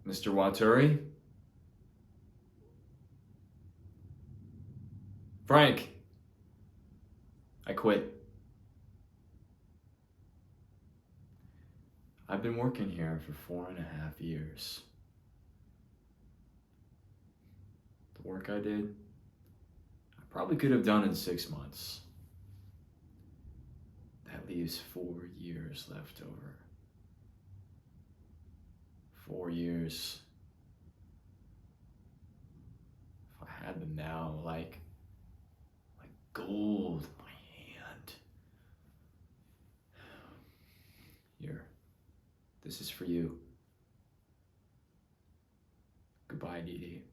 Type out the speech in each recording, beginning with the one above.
Mr. Waturi? Frank, I quit. I've been working here for 4.5 years. The work I did, I probably could have done in 6 months. That leaves 4 years left over. 4 years. If I had them now, like gold in my hand. Here, this is for you. Goodbye, Dee Dee.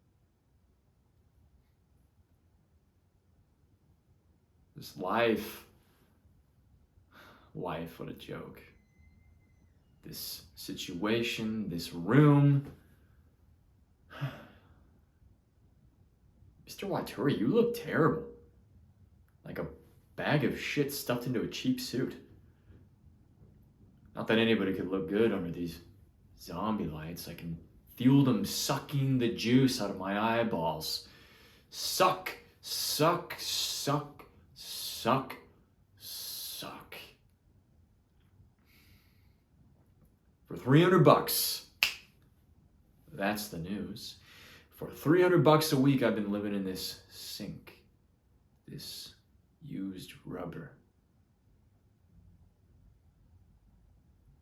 This life, what a joke. This situation, this room. Mr. Waturi, you look terrible. Like a bag of shit stuffed into a cheap suit. Not that anybody could look good under these zombie lights. I can feel them sucking the juice out of my eyeballs. Suck, suck, suck, suck, suck. For $300, that's the news. For $300 a week, I've been living in this sink. This used rubber.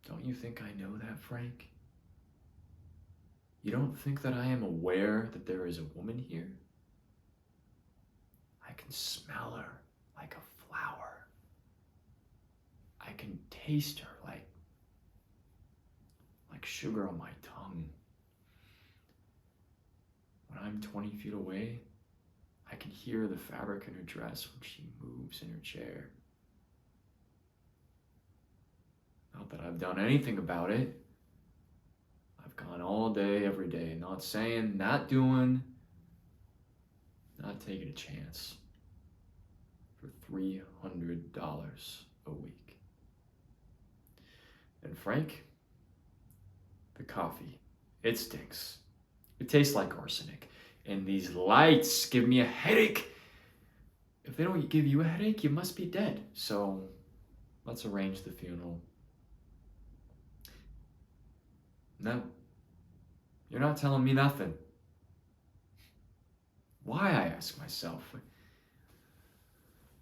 Don't you think I know that, Frank? You don't think that I am aware that there is a woman here? I can smell her like a flower. I can taste her like sugar on my tongue. When I'm 20 feet away, I can hear the fabric in her dress when she moves in her chair. Not that I've done anything about it. I've gone all day, every day, not saying, not doing, not taking a chance. For $300 a week. And Frank, the coffee, it stinks. It tastes like arsenic. And these lights give me a headache. If they don't give you a headache, you must be dead. So let's arrange the funeral. No, you're not telling me nothing. Why, I ask myself.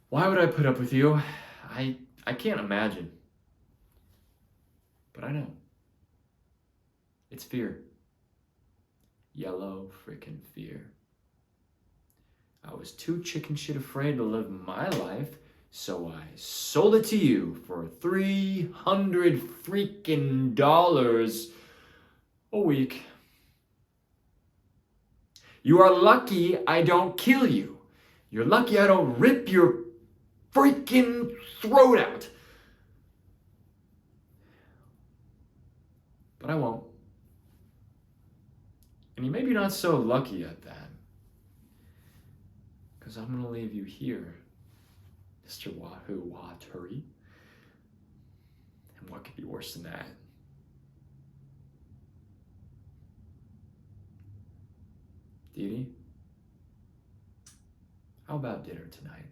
Why would I put up with you? I can't imagine. But I know. It's fear. Yellow frickin' fear. I was too chicken shit afraid to live my life, so I sold it to you for $300 freaking a week. You are lucky I don't kill you. You're lucky I don't rip your freaking throat out. But I won't. And you may be not so lucky at that. Because I'm going to leave you here, Mr. Waturi. And what could be worse than that? Dee Dee, how about dinner tonight?